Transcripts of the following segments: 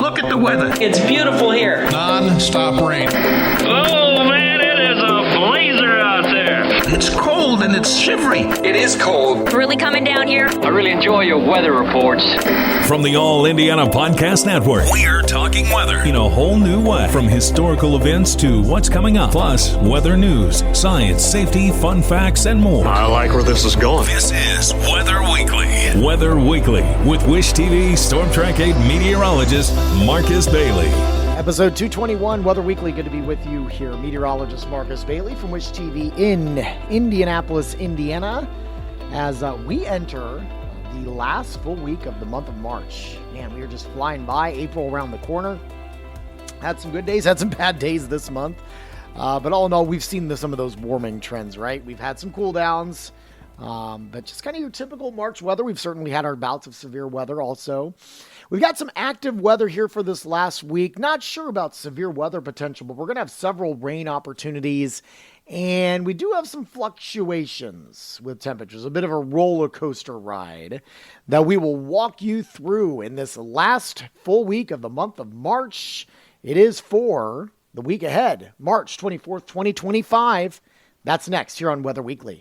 Look at the weather. It's beautiful here. Non-stop rain. Oh, man, it is a blazer out there. It's cold and it's shivery. It is cold. It's really coming down here. I really enjoy your weather reports. From the All Indiana Podcast Network, we're talking weather in a whole new way. From historical events to what's coming up, plus weather news, science, safety, fun facts, and more. I like where this is going. This is Weather Weekly. Weather Weekly with Wish TV Storm Track 8 meteorologist Marcus Bailey. Episode 221, Weather Weekly. Good to be with you here. Meteorologist Marcus Bailey from Wish TV in Indianapolis, Indiana, as we enter the last full week of the month of March. Man, we are just flying by. April around the corner. Had some good days, had some bad days this month. But all in all, we've seen some of those warming trends, right? We've had some cool downs. But just kind of your typical March weather. We've certainly had our bouts of severe weather also. We've got some active weather here for this last week. Not sure about severe weather potential, but we're going to have several rain opportunities. And we do have some fluctuations with temperatures, a bit of a roller coaster ride that we will walk you through in this last full week of the month of March. It is for the week ahead, March 24th, 2025. That's next here on Weather Weekly.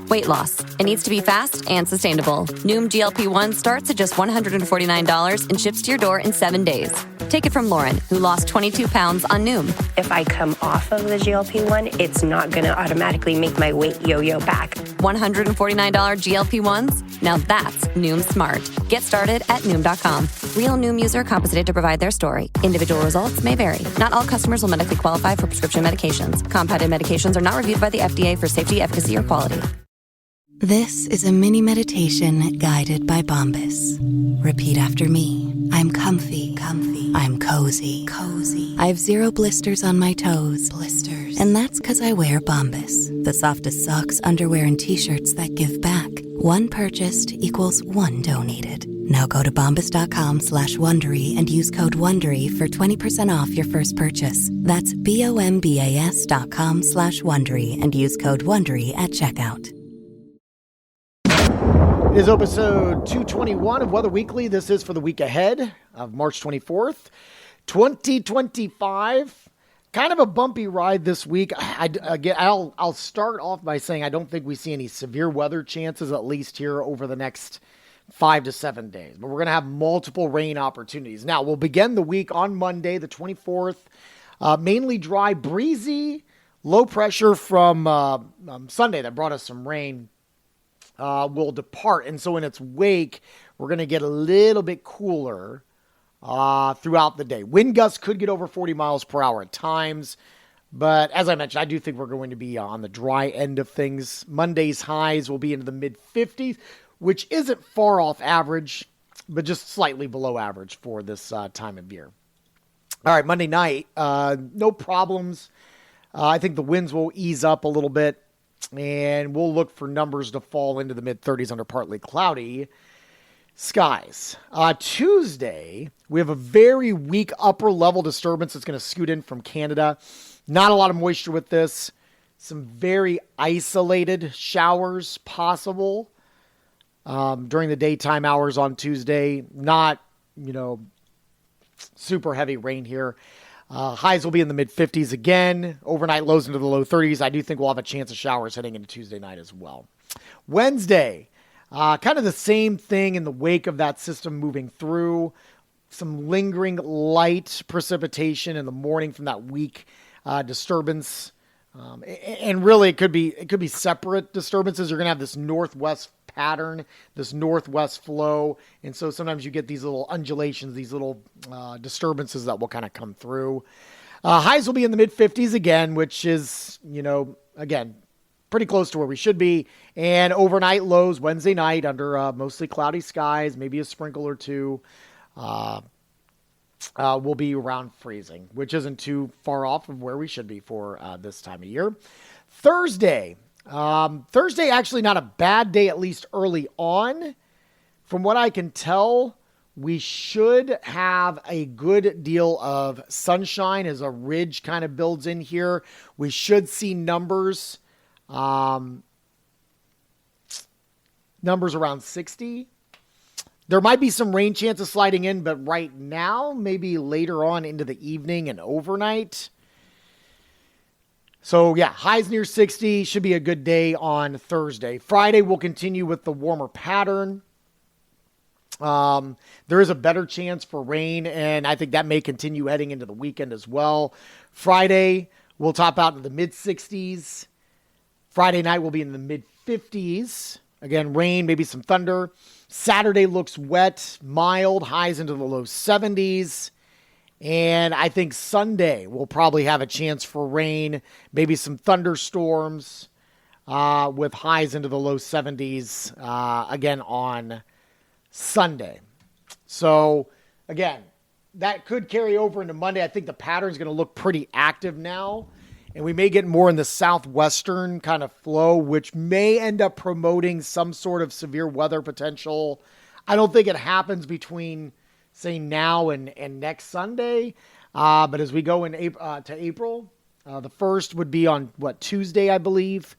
Weight loss. It needs to be fast and sustainable. Noom GLP-1 starts at just $149 and ships to your door in 7 days. Take it from Lauren, who lost 22 pounds on Noom. If I come off of the GLP-1, it's not going to automatically make my weight yo-yo back. $149 GLP-1s? Now that's Noom smart. Get started at Noom.com. Real Noom user compensated to provide their story. Individual results may vary. Not all customers will medically qualify for prescription medications. Compounded medications are not reviewed by the FDA for safety, efficacy, or quality. This is a mini meditation guided by Bombas. Repeat after me. I'm comfy. I'm cozy. I have 0 blisters on my toes. And that's because I wear Bombas, the softest socks, underwear, and t-shirts that give back. One purchased equals one donated. Now go to bombas.com/Wondery and use code Wondery for 20% off your first purchase. That's BOMBAS.com/Wondery and use code Wondery at checkout. It is episode 221 of Weather Weekly. This is for the week ahead of March 24th, 2025. Kind of a bumpy ride this week. I'll start off by saying I don't think we see any severe weather chances, at least here over the next 5 to 7 days. But we're going to have multiple rain opportunities. Now, we'll begin the week on Monday, the 24th. Mainly dry, breezy, low pressure from Sunday that brought us some rain. Will depart. And so in its wake, we're going to get a little bit cooler throughout the day. Wind gusts could get over 40 miles per hour at times. But as I mentioned, I do think we're going to be on the dry end of things. Monday's highs will be into the mid-50s, which isn't far off average, but just slightly below average for this time of year. All right, Monday night, no problems. I think the winds will ease up a little bit. And we'll look for numbers to fall into the mid-30s under partly cloudy skies. Tuesday, we have a very weak upper-level disturbance that's going to scoot in from Canada. Not a lot of moisture with this. Some very isolated showers possible during the daytime hours on Tuesday. Not, super heavy rain here. Highs will be in the mid-50s again. Overnight lows into the low 30s. I do think we'll have a chance of showers heading into Tuesday night as well. Wednesday, kind of the same thing in the wake of that system moving through. Some lingering light precipitation in the morning from that weak disturbance. And really, it could be separate disturbances. You're going to have this northwest pattern, this northwest flow. And so sometimes you get these little undulations, these little disturbances that will kind of come through. Highs will be in the mid-50s again, which is, again, pretty close to where we should be. And overnight lows Wednesday night under mostly cloudy skies, maybe a sprinkle or two, will be around freezing, which isn't too far off of where we should be for this time of year. Thursday actually not a bad day, at least early on. From what I can tell, we should have a good deal of sunshine as a ridge kind of builds in here. We should see numbers around 60. There might be some rain chances sliding in, but right now, maybe later on into the evening and overnight. So yeah, highs near 60, should be a good day on Thursday. Friday, we'll continue with the warmer pattern. There is a better chance for rain, and I think that may continue heading into the weekend as well. Friday, we'll top out in the mid-60s. Friday night, we'll be in the mid-50s. Again, rain, maybe some thunder. Saturday looks wet, mild, highs into the low 70s. And I think Sunday we'll probably have a chance for rain, maybe some thunderstorms with highs into the low 70s again on Sunday. So, again, that could carry over into Monday. I think the pattern's going to look pretty active now. And we may get more in the southwestern kind of flow, which may end up promoting some sort of severe weather potential. I don't think it happens between, say, now and next Sunday. But as we go in to April, the first would be on, Tuesday, I believe.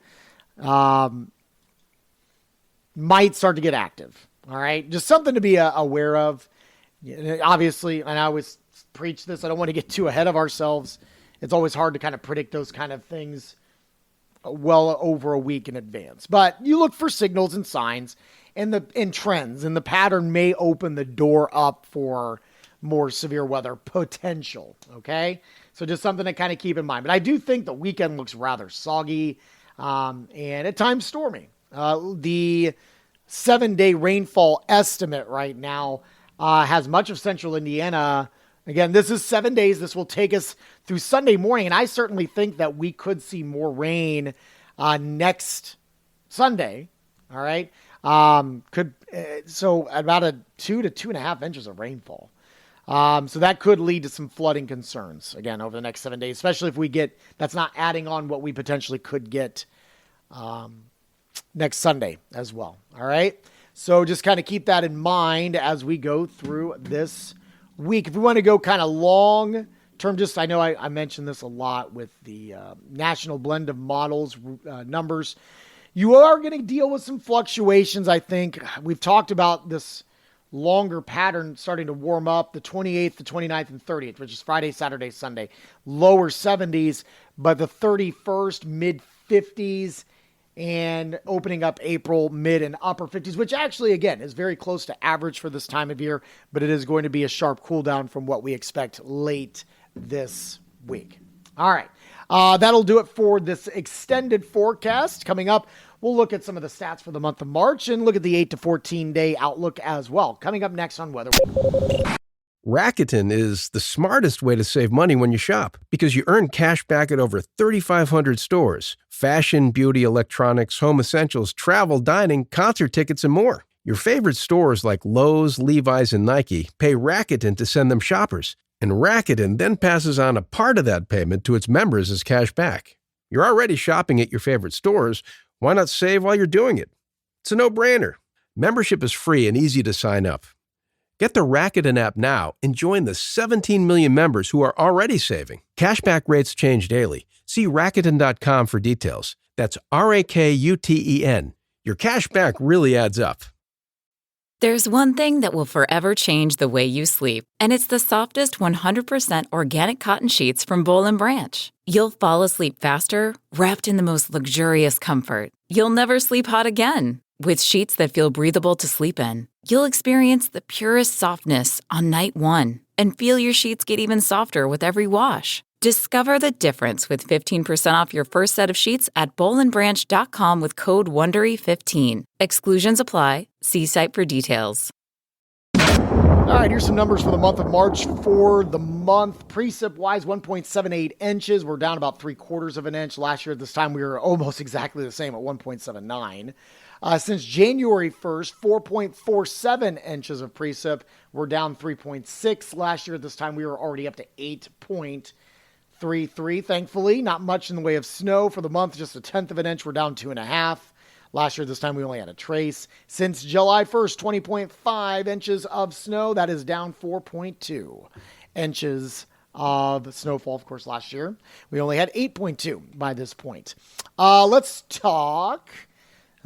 Might start to get active. All right. Just something to be aware of. Obviously, and I always preach this, I don't want to get too ahead of ourselves. It's always hard to kind of predict those kind of things well over a week in advance. But you look for signals and signs and trends, and the pattern may open the door up for more severe weather potential, okay? So just something to kind of keep in mind. But I do think the weekend looks rather soggy and at times stormy. The 7-day rainfall estimate right now has much of central Indiana. Again, this is 7 days. This will take us through Sunday morning, and I certainly think that we could see more rain next Sunday. All right, so about 2 to 2.5 inches of rainfall. So that could lead to some flooding concerns again over the next 7 days, especially if we get. That's not adding on what we potentially could get next Sunday as well. All right, so just kind of keep that in mind as we go through this week. If we want to go kind of long term, I know I mentioned this a lot with the national blend of models numbers. You are going to deal with some fluctuations, I think. We've talked about this longer pattern starting to warm up, the 28th, the 29th, and 30th, which is Friday, Saturday, Sunday. Lower 70s, but the 31st, mid-50s, and opening up April, mid and upper 50s, which actually, again, is very close to average for this time of year, but it is going to be a sharp cool down from what we expect late this week. All right. That'll do it for this extended forecast. Coming up, we'll look at some of the stats for the month of March and look at the 8 to 14 day outlook as well. Coming up next on Weather Week. Rakuten is the smartest way to save money when you shop because you earn cash back at over 3,500 stores. Fashion, beauty, electronics, home essentials, travel, dining, concert tickets, and more. Your favorite stores like Lowe's, Levi's, and Nike pay Rakuten to send them shoppers. And Rakuten then passes on a part of that payment to its members as cash back. You're already shopping at your favorite stores. Why not save while you're doing it? It's a no-brainer. Membership is free and easy to sign up. Get the Rakuten app now and join the 17 million members who are already saving. Cashback rates change daily. See Rakuten.com for details. That's Rakuten. Your cash back really adds up. There's one thing that will forever change the way you sleep, and it's the softest 100% organic cotton sheets from Boll & Branch. You'll fall asleep faster, wrapped in the most luxurious comfort. You'll never sleep hot again. With sheets that feel breathable to sleep in, you'll experience the purest softness on night one and feel your sheets get even softer with every wash. Discover the difference with 15% off your first set of sheets at bollandbranch.com with code WONDERY15. Exclusions apply. See site for details. All right, here's some numbers for the month of March. For the month, precip-wise, 1.78 inches. We're down about 3/4 of an inch. Last year at this time, we were almost exactly the same at 1.79. Since January 1st, 4.47 inches of precip. We're down 3.6. Last year at this time, we were already up to 8.33. Thankfully, not much in the way of snow for the month, just 1/10 of an inch. We're down 2.5. Last year at this time, we only had a trace. Since July 1st, 20.5 inches of snow. That is down 4.2 inches of snowfall. Of course, last year, we only had 8.2 by this point. Let's talk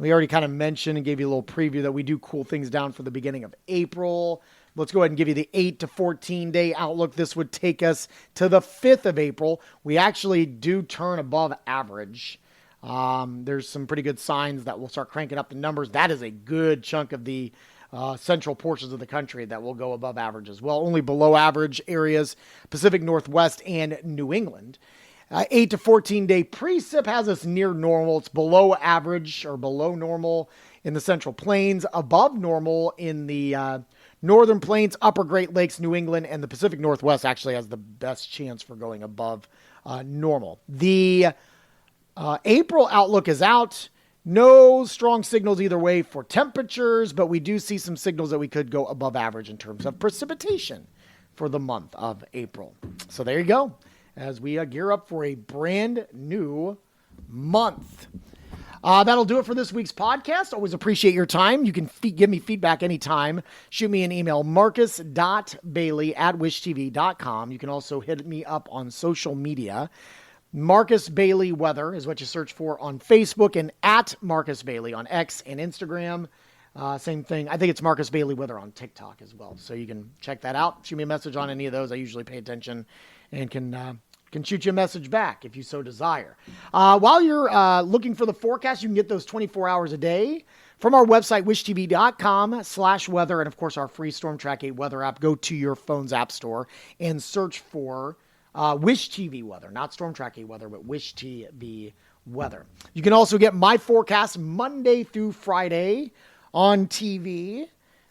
We already kind of mentioned and gave you a little preview that we do cool things down for the beginning of April. Let's go ahead and give you the 8 to 14 day outlook. This would take us to the 5th of April. We actually do turn above average. There's some pretty good signs that we'll start cranking up the numbers. That is a good chunk of the central portions of the country that will go above average as well. Only below average areas, Pacific Northwest and New England. 8 to 14 day precip has us near normal. It's below average or below normal in the Central Plains, above normal in the Northern Plains, Upper Great Lakes, New England, and the Pacific Northwest actually has the best chance for going above normal. The April outlook is out. No strong signals either way for temperatures, but we do see some signals that we could go above average in terms of precipitation for the month of April. So there you go, as we gear up for a brand new month. That'll do it for this week's podcast. Always appreciate your time. You can give me feedback anytime. Shoot me an email, marcus.bailey@wishtv.com. You can also hit me up on social media. Marcus Bailey Weather is what you search for on Facebook, and at Marcus Bailey on X and Instagram. Same thing. I think it's Marcus Bailey Weather on TikTok as well. So you can check that out. Shoot me a message on any of those. I usually pay attention and can shoot you a message back if you so desire. While you're looking for the forecast, you can get those 24 hours a day from our website, wishtv.com/weather. And of course, our free Storm Track 8 weather app. Go to your phone's app store and search for Wish TV weather, not Storm Track 8 weather, but Wish TV weather. You can also get my forecast Monday through Friday on TV,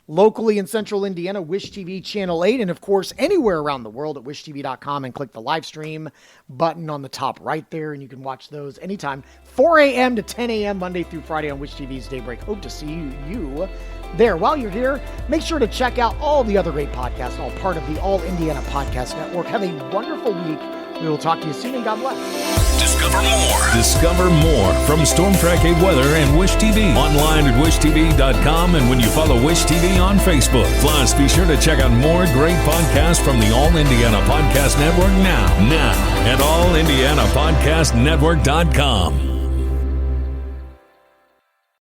locally in central Indiana, Wish TV Channel 8, and of course, anywhere around the world at wishtv.com, and click the live stream button on the top right there, and you can watch those anytime, 4 a.m. to 10 a.m. Monday through Friday on Wish TV's Daybreak. Hope to see you there. While you're here, make sure to check out all the other great podcasts, all part of the All Indiana Podcast Network. Have a wonderful week. We will talk to you soon, and God bless. Discover more from Storm Track 8 Weather and Wish TV. Online at wishtv.com, and when you follow Wish TV on Facebook. Plus, be sure to check out more great podcasts from the All Indiana Podcast Network now at allindianapodcastnetwork.com.